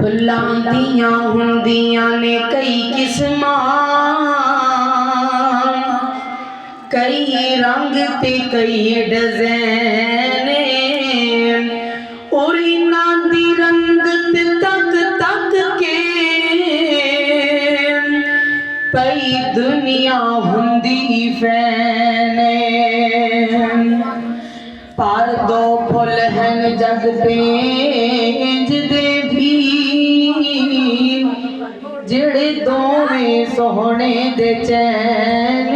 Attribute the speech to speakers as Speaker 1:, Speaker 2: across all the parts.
Speaker 1: फुल्लां दियां हुंदियां ने कई किस्मां, कई रंग ते कई डिज़ाइन, और इन्हां दी रंगत तक तक के पई दुनिया हुंदी फैन। पर दो फुल हैं जग ते इंजदे भी, जेड़े दोवें सोहणे दे चैन।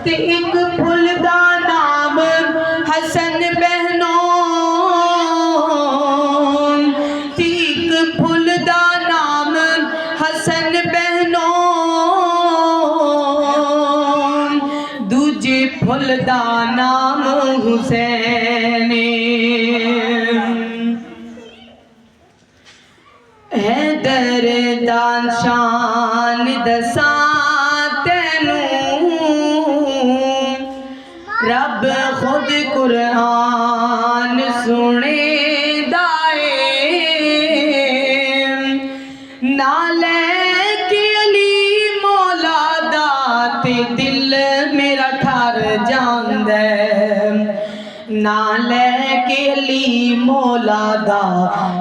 Speaker 1: ते एक फुल दा नाम हसन बहनों, ते एक फुल दा नाम हसन बहनों, दूजे फुल दा नाम हुसैन। हैदर दा शान दसां तैनूं, रब खुद कुरान सुनेदा ए। नालैक अली मौला दा ते दिल मेरा ठर जांदा है। नालैक अली मौला दा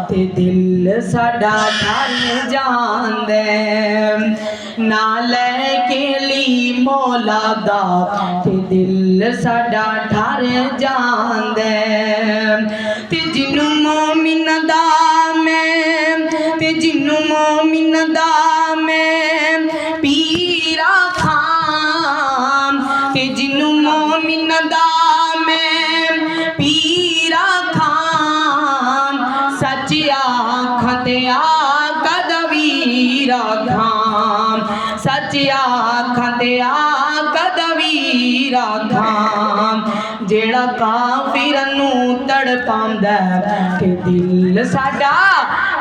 Speaker 1: ते दिल साडा ठर जांदा है। नालैक अली मौला दा ते दिल साडा ठर जांदा है। ते जिन्नू मोमिन दा मैं, ते जिन्नू मोमिन दा मैं पीर आखां, ते जिन्नू मोमिन दा मैं पीर आखां, सच आखां ते आका दा वीर आखां, सच आखां ते आका दा वीर आखां। जेड़ा काफिरां नूं तड़पांदा ते दिल साडा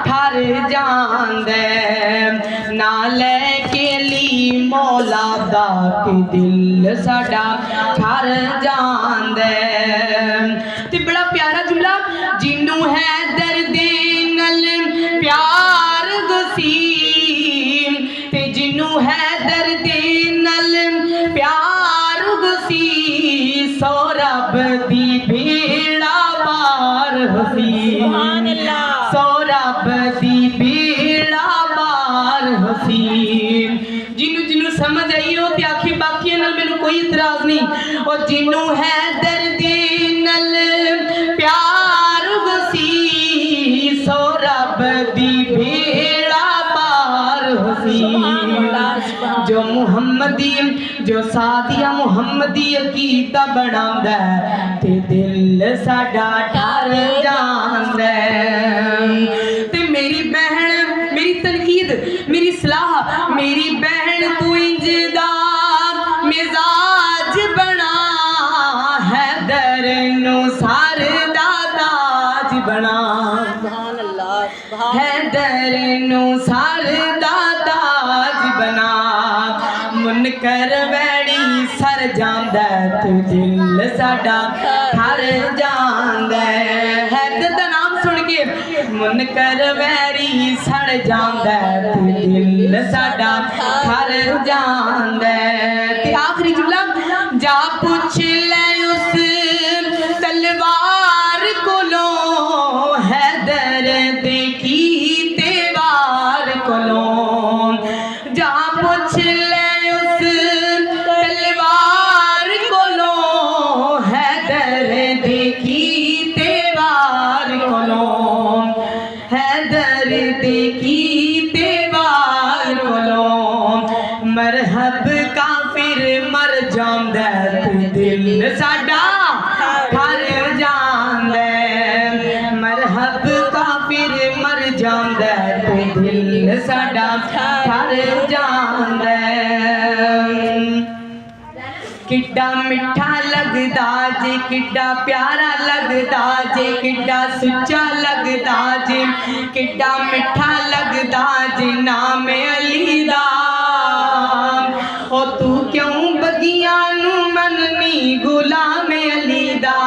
Speaker 1: ठर जांदा है। नालैक अली मौला दा ते दिल साडा ठर जांदा है। ते बड़ा प्यारा जुमला, जिन्नू हैदर दे नल प्यार गुसीम, ते जिन्नू हैदर दे नल प्यार गुसी, सो रब दी भेड़ा बार हुसी, सो रब दी भेड़ा बार हुसी। जिन्नू जिन्नू समझ आई हो ते आखी, बाकी नाल मैनू कोई इतराज नहीं। और जिन्नू हैदर दे नल प्यार गुसी, सो रब दी भेड़ा बार हुसी। जो मुहम्मदी जो सादिया मुहम्मदी अकीदा बनांदा ते दिल साडा ठर जांदा है। ते मेरी बहन, मेरी तनकीद, मेरी सलाह, मेरी बहन तू इंजदा मिजाज बना, हैदर नु सार दा ताज बना, हैदर नु सार दा ताज बना। मुनकर वैड़ी सर जांदा ते दिल साडा ठर जांदा है। हैदर दा नाम सुन के मुनकर वैरी सड़ जांदा ते दिल साडा ठर जांदा है। ते आखिरी जुमला, जा पुछ ले उस तलवार कोलों, हैदर दे कीते वार कोलों। जा पुछ ले उस तलवार कोलों, हैदर दे कीते वार कोलों, हैदर दे कीते वार कोलों। मरहब काफिर मर जांदा ते दिल साडा ठर जांदा। मरहब काफिर मर जांदा ते दिल साडा ठर जांदा। किड्डा मिठा लगदा जे, किड्डा प्यारा लगदा जे, किड्डा सुच्चा लगदा जे, किड्डा मिठा लगदा जे नाम अली दा। ओ तू क्यों बगियां नू मननी गुलाम अली दा।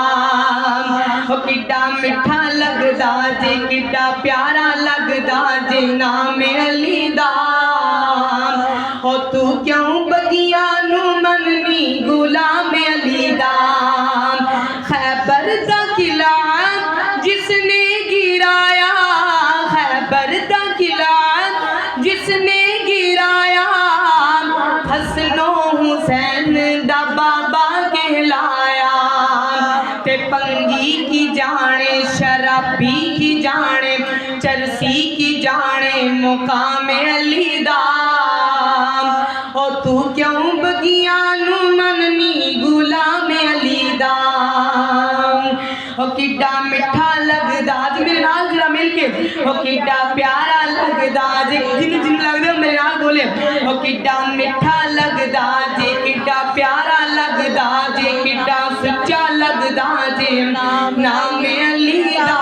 Speaker 1: ओ किड्डा मिठा लगदा जे किड्डा प्यारा लगदा जे नाम अली दा हो तू क्यों बगिया नू मननी गुलाम अली दा खैबर दा किला जिसने गिराया खैबर दा किला जिसने गिराया हसनो हुसैन दा बाबा कहलाया ते पंगी की जाने शराबी की जाने चरसी की जाने मुकाम अली दा ओ तू क्यों बगिया नू मननी गुलाम अली दा ओ किड्डा मिठा लगदा जी मेरे नाल जरा मिल के ओ किड्डा प्यारा लगदा जे जिन्नू जिन्नू लगदा मेरे नाल बोले ओ किड्डा मिठा लगदा जे किड्डा प्यारा लगदा जे किड्डा सच्चा लगदा जे नाम अली दा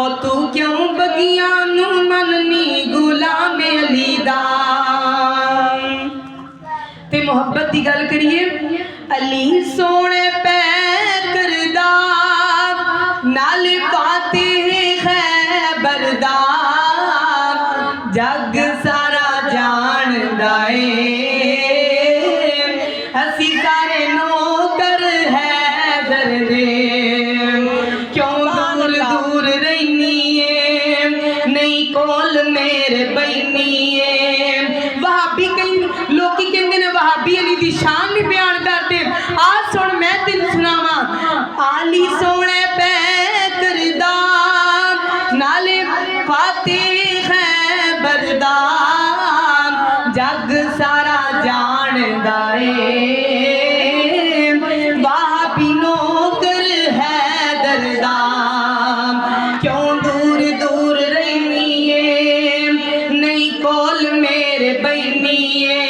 Speaker 1: ओ तू क्यों बगिया नू मननी गुलाम अली दा ते मोहब्बत की गल करिए अली सोने पै करदा नाल फातिह खैबर दा जग सारा जानदा ए असी सारे नौकर हैदर दे क्यों दूर दूर रहनी है नहीं कोल मेरे बहनी है वहाबी कई लोग कहते ने वहाबी अली दी शान नहीं बयान करते आ सुन मैं तेन सुनावा आली सोने पै करदा नाले फातिह खैबर दा जग सारा जानदा ए वहाबी नौकर हैदर दा क्यों दूर दूर रहनी है नहीं कोल मेरे बहनी है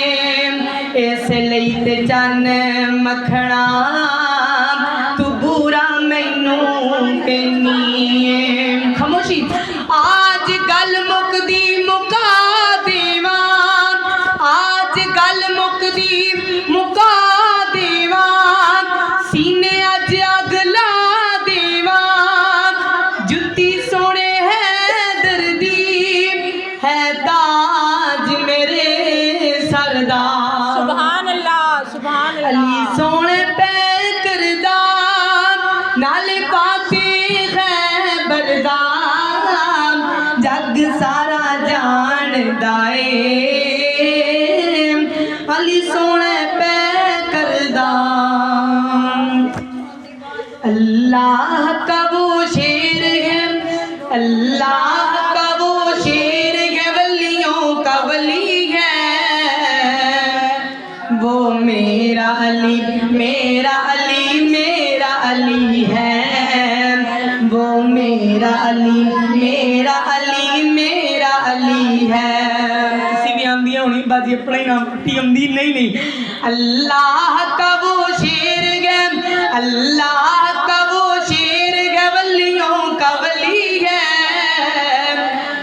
Speaker 1: इस लई ते चन मखना तू बुरा मैनू कहनी है खामोशी आज गल मुकदी मुका देवा आज गल मुकदी मुका देवा सीने अज अग ला देवा जुत्ती सोने है दर्दी है ताज मेरे सरदा
Speaker 2: सुभान अल्लाह
Speaker 1: अली सोने पै करदा नाल फातिह खैबर दा जग सारा जानदा ए अली सोने पै करदा अल्लाह का वो शेर है अल्लाह का वो शेर है वलियों का वली है वो मेरा अली मेरा अली मेरा अली है वो मेरा अली मेरा अली मेरा अली है किसी भी आंदी होनी बाजी अपना ही नाम पट्टी आंदी नहीं नहीं अल्लाह का वो शेर है अल्लाह का वो शेर है वलियों का वली है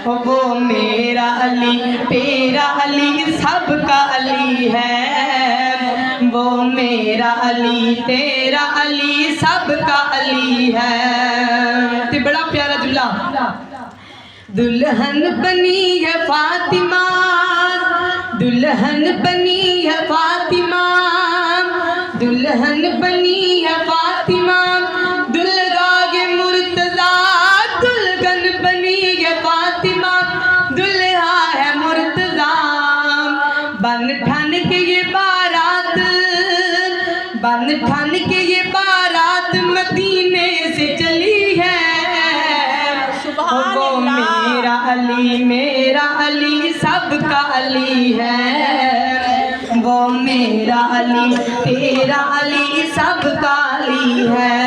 Speaker 1: वो मेरा अली तेरा अली सबका अली है वो मेरा अली तेरा अली सबका अली है ते बड़ा प्यारा जुमला दुल्हन बनी है फातिमा दुल्हन बनी है फातिमा दुल्हन बनी है फातिमा दुल्हा मुर्तजा दुल्हन बनी है फातिमा दुल्हा है मुर्तजा बन ठन के ये बारात बन ठन के ये बारात मदीने से चली है वो मेरा अली सबका अली है वो मेरा अली तेरा अली सबका अली है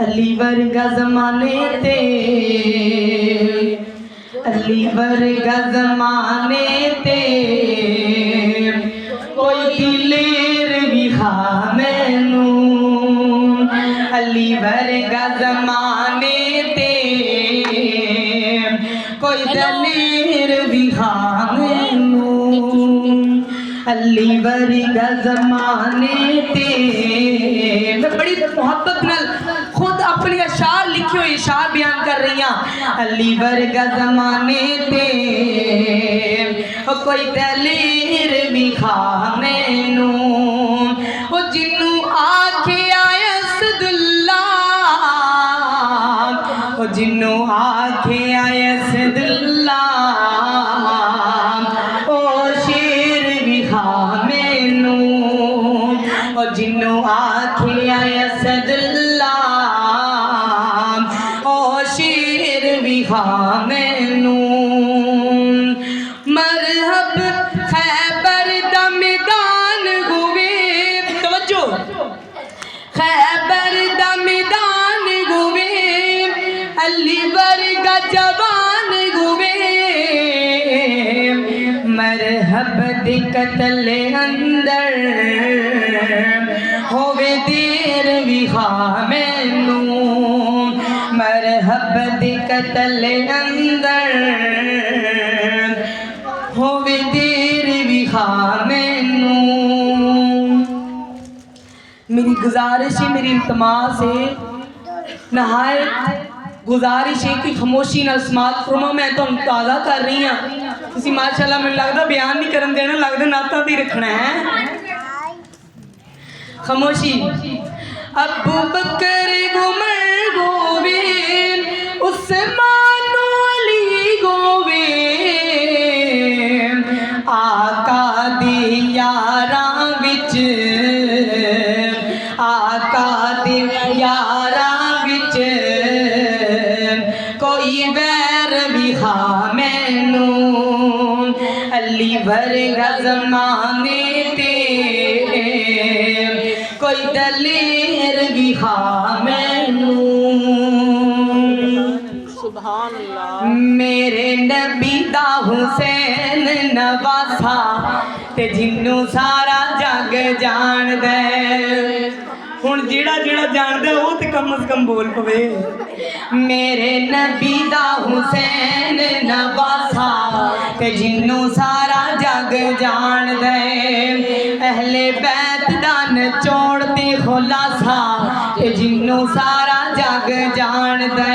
Speaker 1: अली वर्गा जमाने ते अली वर्गा जमाने ते कोई दिलेर भी खा मैनू अली वर्गा जमाने ते कोई दलेर भी खा मैनू अली वर्गा जमाने ते मैं बड़ी मोहब्बत नाल खुद शार बयान कर रही हैं अली वर्गा जमाने ते कोई दलीर विखा मैनू जिन्नू आखे आयसदुल्ला जिन्नू आखे आयसदुल्ला ओ शेर विखा मैनू जिन्नू आखे आयसदुल्ला ओ शेर विखा मैनू मरहब खैबर दा मैदान होवे तवज्जो खैबर दा मैदान होवे अली वर्गा जवान होवे मरहब दे कतल अंदर होवे देर विखा मैनू मरहब दे कतल अंदर होवे देर विखा मैनू मेरी गुजारिश है मेरी इल्तमास है नहायत गुजारिश है कि खामोशी नाल समात फरमा मैं तुहानू ताज़ा कर रही हाँ तुसीं माशाअल्लाह मैनूं लगदा बयान नहीं करन देना लगदा नाता भी रखना है खामोशी अबू बकर उमर गोवे उस्मान अली गोवे आका दी यारां विच आका दी यारां विच कोई वैर विखा मैनू अली वर्गा ज़माने ते कोई दलेर विखा मैनू
Speaker 2: सुभान अल्लाह
Speaker 1: मेरे नबी दा हुसैन नवासा ते जिन्नू सारा जग जानदा हुण जेड़ा जेड़ा जानदा वो ते कम से कम बोल पवे मेरे नबी दा हुसैन नवासा ते जिन्नू सारा जग जानदा अहले बैत दा नचोड़ ते खुलासा ते जिन्नू सारा जग जानदा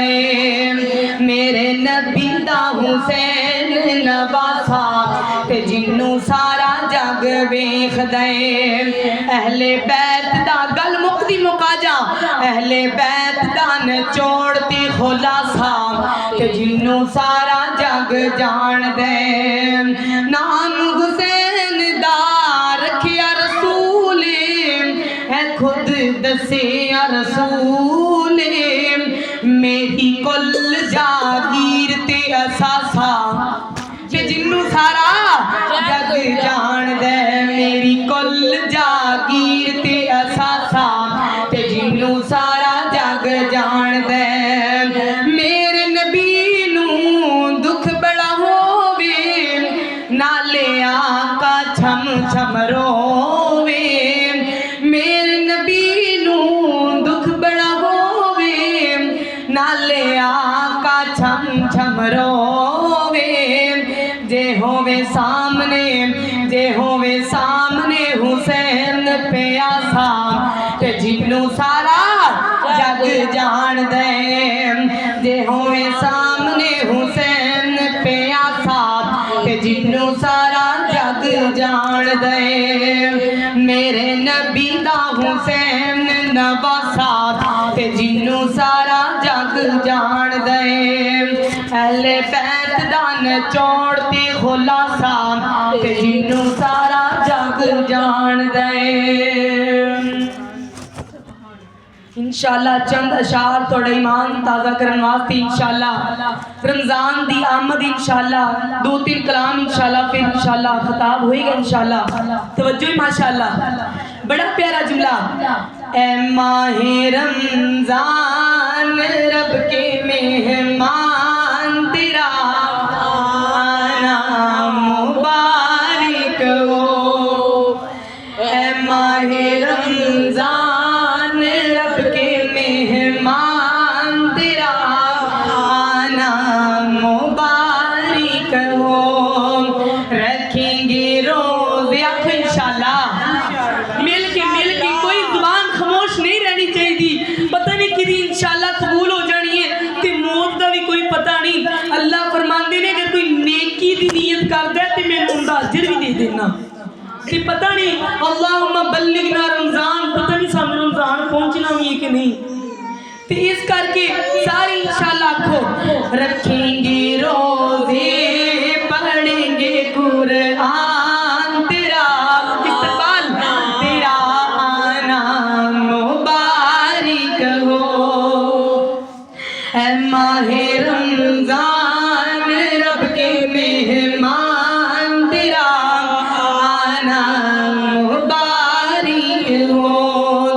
Speaker 1: मेरे नबी दा हुसैन नवासा ते जिन्नू सारा जग वेखदा अहले बैत दा गल मुक्ति मुका जा अहले बैत दा नचोड़ ते खुलासा ते जिन्नू सारा जग जानदा नाम हुसैन दा रखिया रसूल है खुद दसे रसूल मेरी कुल जागीर ते असासा ते जिन्नू सारा जग जानदा मेरी कुल जागीर ते असासा ते जिन्नू सारा जग जानदा मेरे नबी नू दुख बड़ा होवे नाले आका छम छम रोवे मेरे नबी नू दुख बड़ा होवे नाले आका छम छम रोवे जे होवे सामने हुसैन प्यासा ते जिन्नू सारा जग जानदा जे होवे सामने हुसैन प्यासा ते जिन्नू सारा जग जानदा मेरे नबी दा हुसैन नवासा ते जिन्नू सारा जग जानदा अहले बैत दा नचोड़ ते खुलासा ते जिन्नू सारा जग जानदा इंशाअल्लाह चंद अशार थोड़ा ईमान ताज़ा करने वास्ते इंशाअल्लाह रमज़ान दी आमद इंशाअल्लाह 2-3 कलाम इंशाअल्लाह फिर इंशाअल्लाह खिताब होएगा इंशाअल्लाह तवज्जो माशाअल्लाह बड़ा प्यारा जुमला ए माहे रमज़ान रब के मेहमान तेरा आना मुबारक हो ए माहे रमज़ान रब के मेहमान तेरा आना मुबारक हो रखेंगे रोज़े आखो इंशाअल्लाह मिल के कोई जुबान खामोश नहीं रहनी चाहिए पता नहीं कि इंशाअल्लाह कबूल हो जानी है
Speaker 3: कि पता नहीं अल्लाहुम्मा बल्लिगना रमजान, पता नहीं सानू रमजान पहुंचना भी है कि नहीं।
Speaker 1: तो इस करके सारे इंशाल्लाह आखो रखेंगे रोजे पढ़ेंगे कुरान तेरा इस्तकबाल तेरा आना मुबारक हो ऐ माहे रमजान रब के मेहमान तेरा आना मुबारक हो।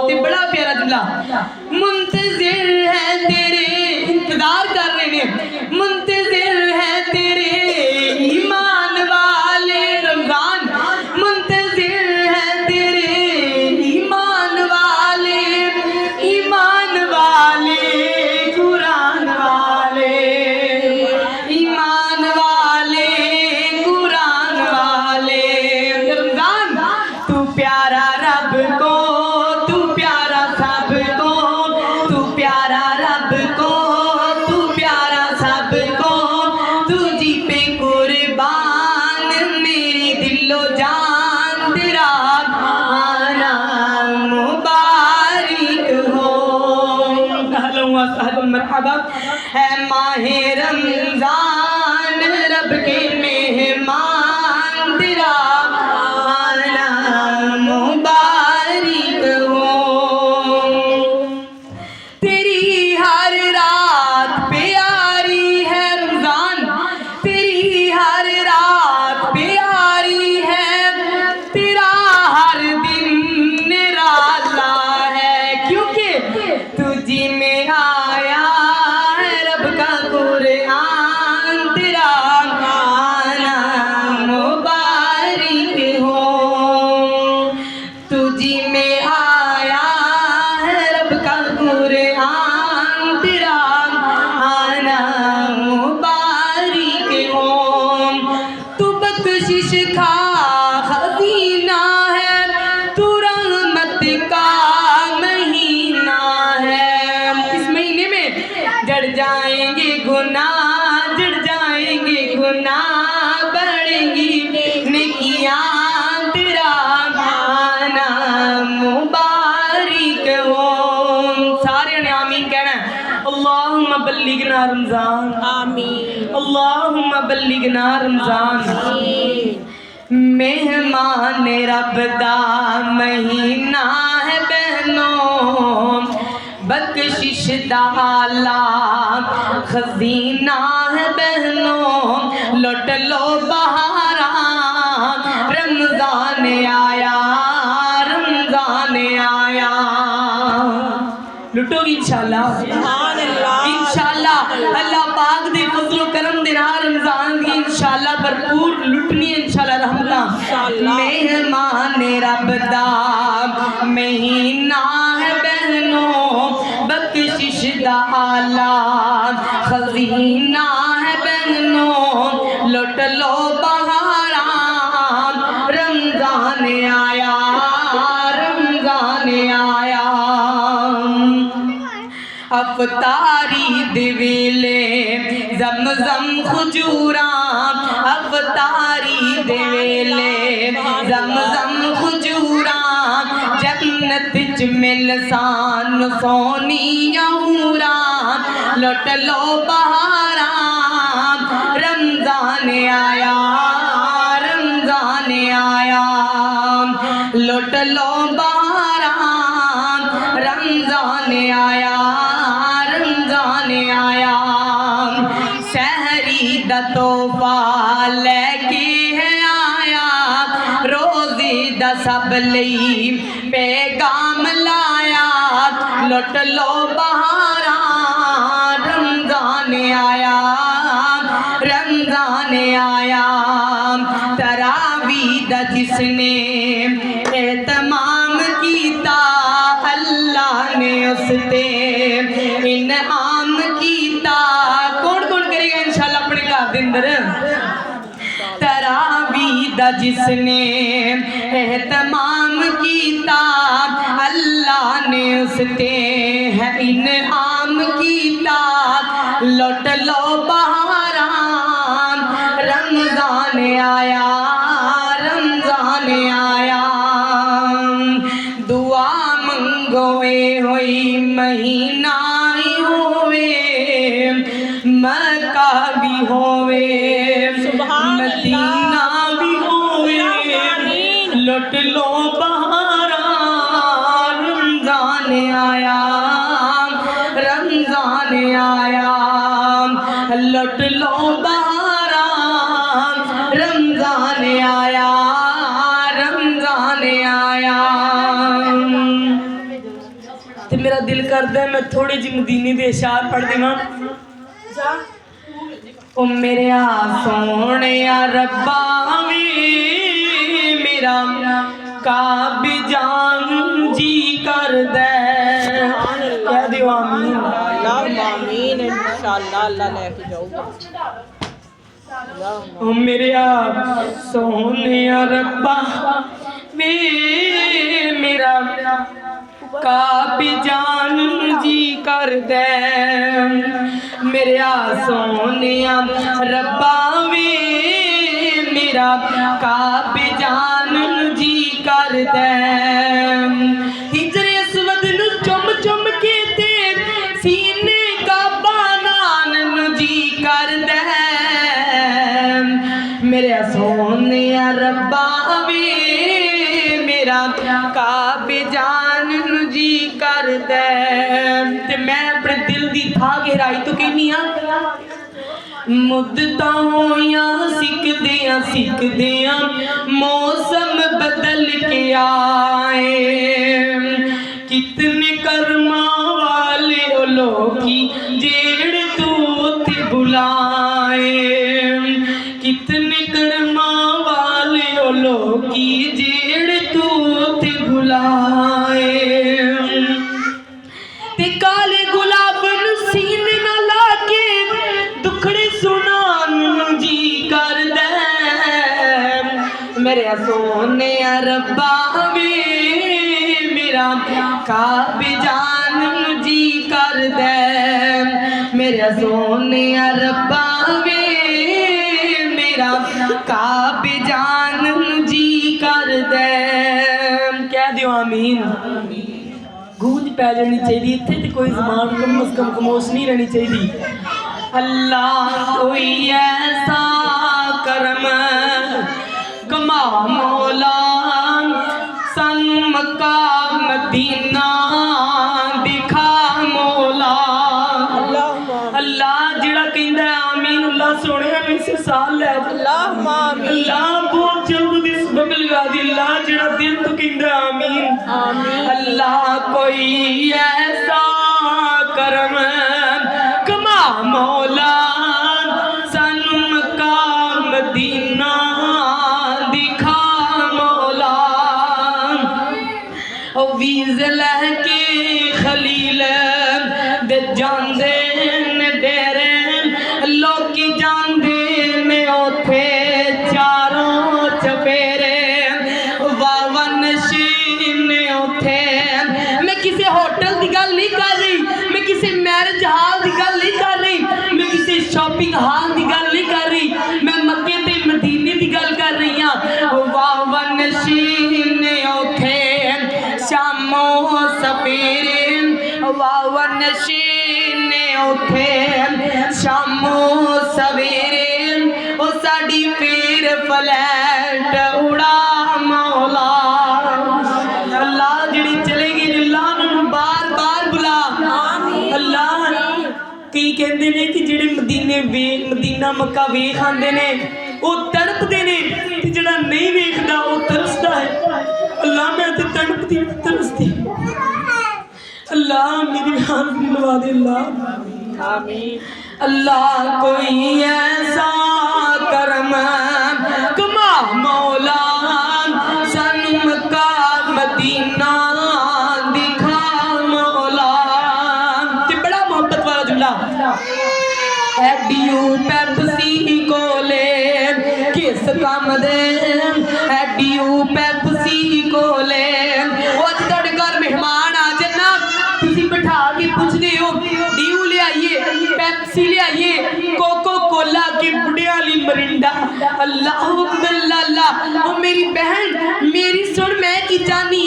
Speaker 1: ते बड़ा प्यारा जुमला मुंतजिर है तेरे इंतजार कर रहे ने मुंतजिर है तेरे ईमान वाले रमजान मुंतजिर है तेरे ईमान वाले कुरान वाले ईमान वाले कुरान वाले रमजान तू प्यारा रब को तू प्यारा सबको तू प्यारा रब को तू प्यारा सबको तुझी पे कुर्बान मेरी दिलो जान तेरा आना मुबारक हो। अहलन व सहलन मरहबा है माहे रमजान रब के मेहमान तेरा आना मुबारक हो। तेरी हर रात प्यारी है रमजान तेरी हर रात प्यारी है तेरा हर दिन निराला है क्योंकि तुझी में आया है रब का कुरान तेरा आना मुबारक हो। तुझी में आया है रब का कुरान तेरा आना मुबारक हो। तू बख्शिश का खजीना है तू रहमत का महीना है। इस महीने में जड़ जाएंगे गुनाह बढ़ेंगी नेकियां तेरा आना मुबारक हो। सारे ने आमीन कहना है। अल्लाहुम्मा बल्लिगना रमजान
Speaker 2: आमीन
Speaker 1: अल्लाहुम्मा बल्लिगना रमजान। मेहमान रब दा महीना है बहनों बख्शिश दा आला खजीना है बहनों लुट लो बहारा रमजान आया लुटोगी इंशाल्लाह
Speaker 2: सुभान अल्लाह
Speaker 1: इंशाल्लाह अल्लाह पाक दे फजलो करम दे नाल रमजान की इंशाल्लाह भरपूर लुटनी है इंशाल्लाह रहमत मेहमान रब दा महीना है बहनों बख्शिश दा आला खजीना है बहनों लुट लो बहारा रमजान आया अफतारी दिवेले जमजम खजूरा अफतारी दिवेले जमजम खजूरा जन्नत च मिल सान सोनिया हूरा लुट लो बहारा रमजान आया लुट लो बहारा रमजान आया सहरी दा तोहफा लेके है आया रोज़ी दा सब लई पैगाम लाया लुट लो बहारा रमजान आया तरावी दा जिसने एहतमाम कीता अल्लाह ने उसते इनाम कीता। कौन कौन करेगा इंशाल्लाह अपने घर के अंदर तरावी दा जिसने एहतमाम कीता अल्लाह ने उसते है इनाम कीता लुट लो बहारा रमजान आया भी होवे
Speaker 2: सुभान
Speaker 1: मदीना भी होवे
Speaker 2: आमीन।
Speaker 1: लुट लो बहारा रमजान आया रमजान आया लुट लो बहारा रमजान आया रमजान आया।
Speaker 3: ते मेरा दिल करदा है मैं थोड़े जी मदीने दे इशार पढ़ देवां।
Speaker 1: ओ मेरे सोने रब्बा वे मेरा काबे जान जी कर दे कह दियो आमीन।
Speaker 2: अल्लाहुम्मा आमीन। इंशाअल्लाह अल्लाह लेके जाऊगा।
Speaker 1: ओ मेरे सोने रब्बा वे मेरा काबे जान जी कर दे मेरे सोने रब्बा वे मेरा काबे जान जी कर दे। हिजरे असवद नु चुम चुम के ते सीने काबा नान नु जी कर दे मेरे सोने रब्बा वे मेरा काबे जान नु जी कर दे। ते मैं अपने दिल दी था गहराई तो कहनी मुद्दतां होइयां सिकदियां मौसम बदल के आए कितने कर्मा वाले ओ लोगी जेड़े तू उत्थे बुलाए कितने कर्मा वाले ओ लोगी जेड़े तू उत्थे बुलाए ते काले गुलाब नू सीने ना लाके दुखड़े सुनान जी कर दे मेरे सोने रब्बा वे मेरा काबे जान जी कर दे मेरे सोने रब्बा वे मेरा काबे जान जी कर दे कह दियो आमीन। गूंज पै जानी चाहिए इत्थे ते कोई ज़बान कम अज़ कम खामोश नहीं रहनी चाहिए। अल्लाह कोई ऐसा करम कमा मौला सन मक्का मदीना दिखा मौला। अल्लाह जिहड़ा कहंदा आमीन अल्लाह सोने इस साल लै
Speaker 2: अल्लाहुम्मा आमीन।
Speaker 1: अल्लाह बहुत जल्द दी सबक लगा दी अल्लाह जिहड़ा दिल तो कहंदा आमीन
Speaker 2: आमीन।
Speaker 1: अल्लाह कोई ऐसा करम कमा मौला सन मक्का मदीना दिखा मौला। ओ वीज़ लैके खलील दे जांदे ने डेरे लोकी जांदे ने ओथे चारों चफेरे वावन ने उथे। मैं किसी होटल की गल नहीं कर रही मैं किसी मैरिज हाल की गल नहीं कर रही मैं किसी शॉपिंग हाल की गल नहीं कर रही मैं मक्के ते मदीने की गल कर रही हाँ। वावन ने उथे शामो सवेरे वावन ने उथे शामो सवेरे ओ साड़ी फेर फ्लैट उड़ा मौला। अल्लाह जिहड़ी चलेगी अल्लाह उन्होंने बार बार बुला अल्लाह। कई कहते ने कि जिहड़े मदीना मक्का वेख आंदे ने वो तड़पते ने ते जिहड़ा नहीं वेखदा वो तरसदा है। अल्लाह मैं ते तड़पदी तरसदी अल्लाह मेरी हाल दिलवा दे अल्लाह
Speaker 2: आमीन।
Speaker 1: अल्लाह कोई ऐसा करम कमा मौला सन मक्का मदीना दिखा मौला। ते बड़ा मोहब्बत वाला जुमला एडीयू पेप्सी कोले किस काम दे एडीयू पेप्सी कोले अज तुहाडे घर मेहमान आ जाना तुसी बिठा के पुछदे हो ड्यू ले आइए पेप्सी ले आइए कोको कोला की बुढ़िया वाली मरिंडा। अल्लाह अकबर अल्लाह। ओ मेरी बहन मेरी सुन मैं की जानी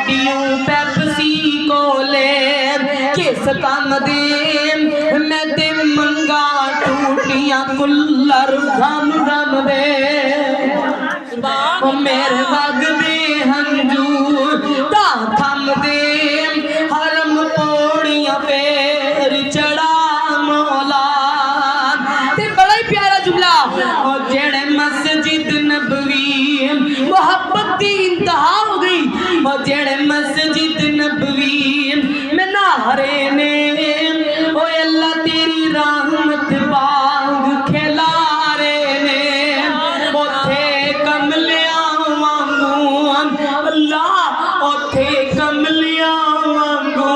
Speaker 1: ड्यू पेप्सी कोले किस किस काम दे मैं ते मंगा टूटियां कुल्लर गम गम दे ओ मेरे वग दे हंजूर ता थम दे हरम पौड़ियां फेर चढ़ा मौला ते बड़ा ही प्यारा जुमला ओ जेड़े मस्जिद नबवी मोहब्बत दी इंतहा हो गई ओ जेड़े मस्जिद नबवी में नारे ने ओ अल्लाह तेरी रहमत बाग खिला रहे ने ओथे कमलियां वांगू अल्लाह ओथे कमलियां वांगू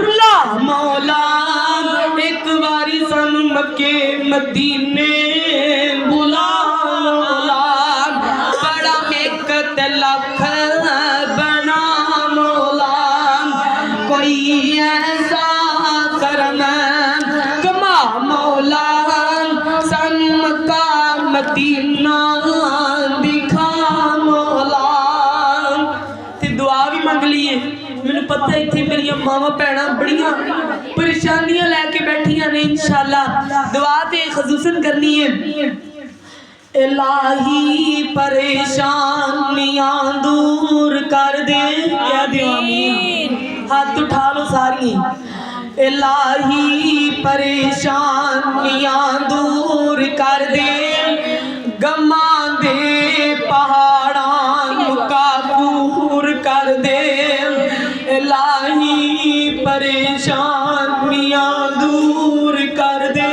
Speaker 1: रुला मौला एक बारी सन मक्के मदीने बुला मौला बड़ा एक ते लख बना मौला कोई ऐसा करम कमा मौला सन मक्का मदीना दिखा मौला ते दुआ भी मंग लीए मैनू पता है इत्थे मेरिया मावां भैणां बड़ियां परेशानियां लैके बैठियां ने इंशाअल्लाह दुआ ते खसूसन करनी है इलाही परेशानियां दूर कर दे क्या दियो आमीन हाथ उठा लो सारी इलाही परेशानियां दूर कर दे गमां दे पहाड़ां का दूर कर दे इलाही परेशानियां दूर कर दे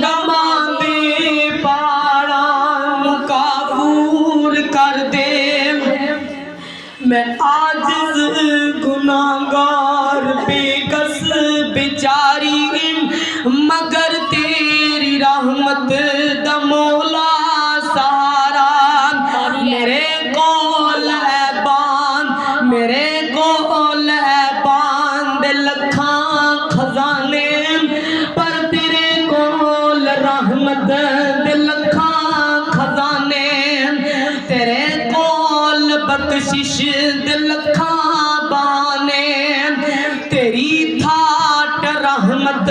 Speaker 1: गमां दे पहाड़ां का दूर कर दे मैं आजिज़ गुनाहगार बेकस बेचारी मगर तेरी रहमत दा मौला सहारा मेरे कोल है बांध मेरे कोल है बांध लखां खजाने पर तेरे कोल रहमत दे लखां खजाने तेरे कोल बख्शिश दे लखां बाने तेरी थाट रहमत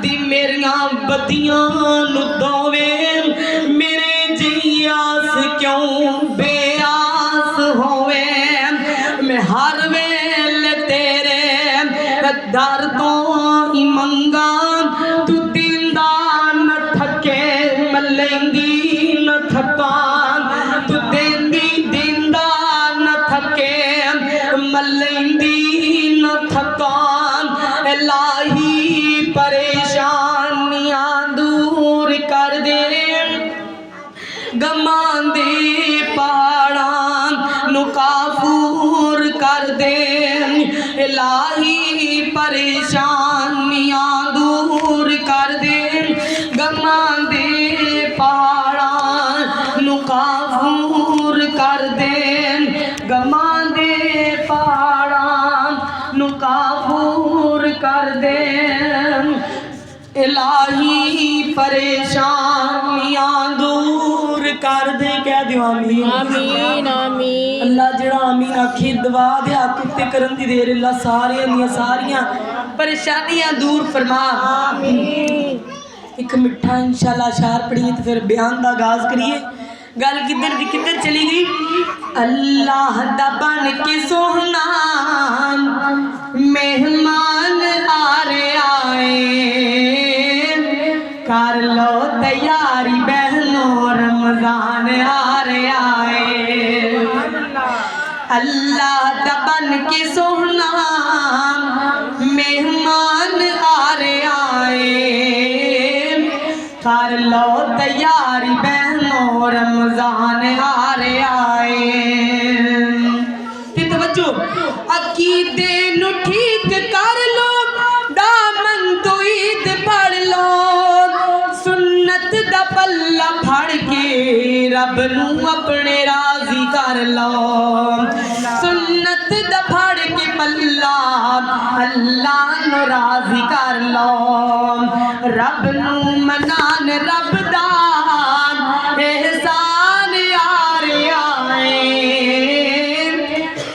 Speaker 1: दी मेरियां बदियां नु दोवे मेरे जी आस क्यों बेआस होवे मैं हर वेले तेरे दर तो ही मंगा तू दींदा न थके मलेंदी न थकान तू देंदी दींदा न थके मलेंदी न थकान इलाही परेशानियां दूर कर दे गमां दे पहाड़ां नु काफूर कर दे इलाही परेशानियां दूर कर दे गमां दे पहाड़ां नु काफूर कर दे गमां दे पहाड़ां नु काफूर कर दे इलाही परेशानियां दूर कर दे कह दियो आमीन
Speaker 2: आमीन आमीन
Speaker 1: अल्लाह जेड़ा आमीन आखी दुआ दे हक उत्ते करन दी देर अल्लाह सारियां परेशानियां दूर फरमा
Speaker 2: आमीन
Speaker 1: एक मिठा इंशाल्लाह अशार पढ़िए तो फिर बयान दा आगाज करिए गल किधर दी किधर चली गई अल्लाह दा बन के सोहना मेहमान आ रहे आए कर लो तैयारी बहनों रमजान आ रहे आए अल्लाह दा बन के सोहना मेहमान आ रहे आए कर लो तैयारी बहनों रमजान आ रहे आए ते तवज्जो अकीदे नु ठीक कर लो दामन तो ईद पढ़ लो सुन्नत दा पल्ला फड़ के रब नू अपने राजी कर लो सुन्नत दा फड़ के पल्ला अल्लाह नू राजी कर लो रब नू मनान रब दा एहसान यार आए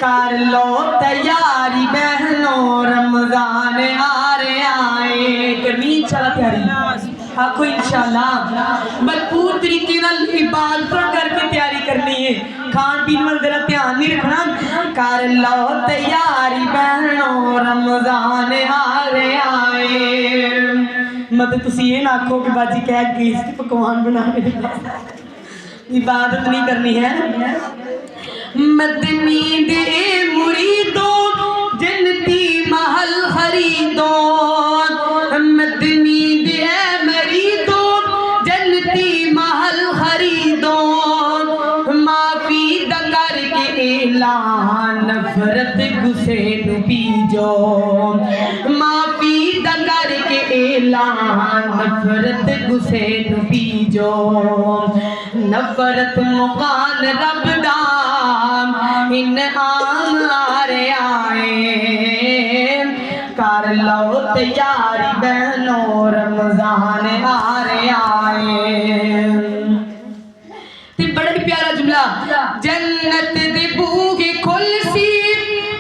Speaker 1: कर लो तैयारी बहनों रमजान आ रहा है। करनी इंशाल्लाह तैयारी, आखो इंशाल्लाह भरपूर तरीके नाल इबादत करके तैयारी करनी है। खान पीन वाल जरा ध्यान नहीं रखना। कर लो तैयारी बहनों रमजान आ रहा है। मतलब तुसी ये ना आखो कि बाजी कह गई सी पकवान बना के इबादत नहीं करनी है। मदनी दे मुरीदों जन्नती महल खरीदो, मदनी दे मरीदों जन्नती महल खरीदो, माफी दा करके ऐलान नफरत गुस्से नु पीजो, माफी दा करके ऐलान नफरत गुस्से नु पीजो, नफरत मुकान रब दा इनाम आ रहा है। कर लो तैयारी बहनों रमजान आ रहा है। ते बड़ा ही प्यारा जुमला, जन्नत दे बूहे खुल सी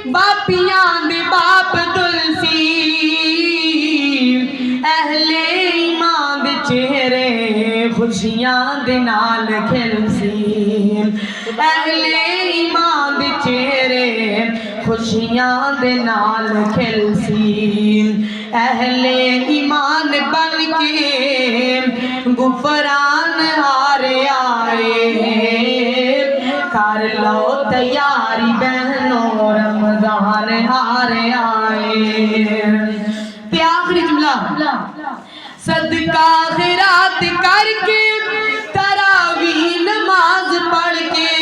Speaker 1: बापियां दे बाप दुलसी, अहले ईमान दे चेहरे खुशियां दे नाल खिलसी, अहले ईमान दे चेहरे खुशियां दे नाल खिलसी, अहले ईमान बन के गुफरान आ रहा है। कर लो तैयारी बहनों रमजान आ रहा है। ते आखिरी जुमला, सदका खैरात करके तरावी नमाज पढ़ के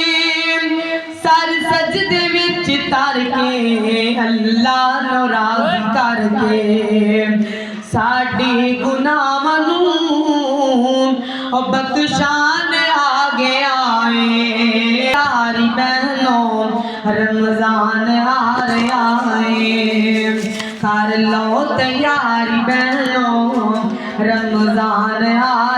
Speaker 1: सर सजदे विच तर के अल्लाह नु राज़ी करके साडी गुनाहां नूं बख्शान आ गया है। सारी बहनों रमजान आ रहा है। कर लो तैयारी बहनों रमजान आ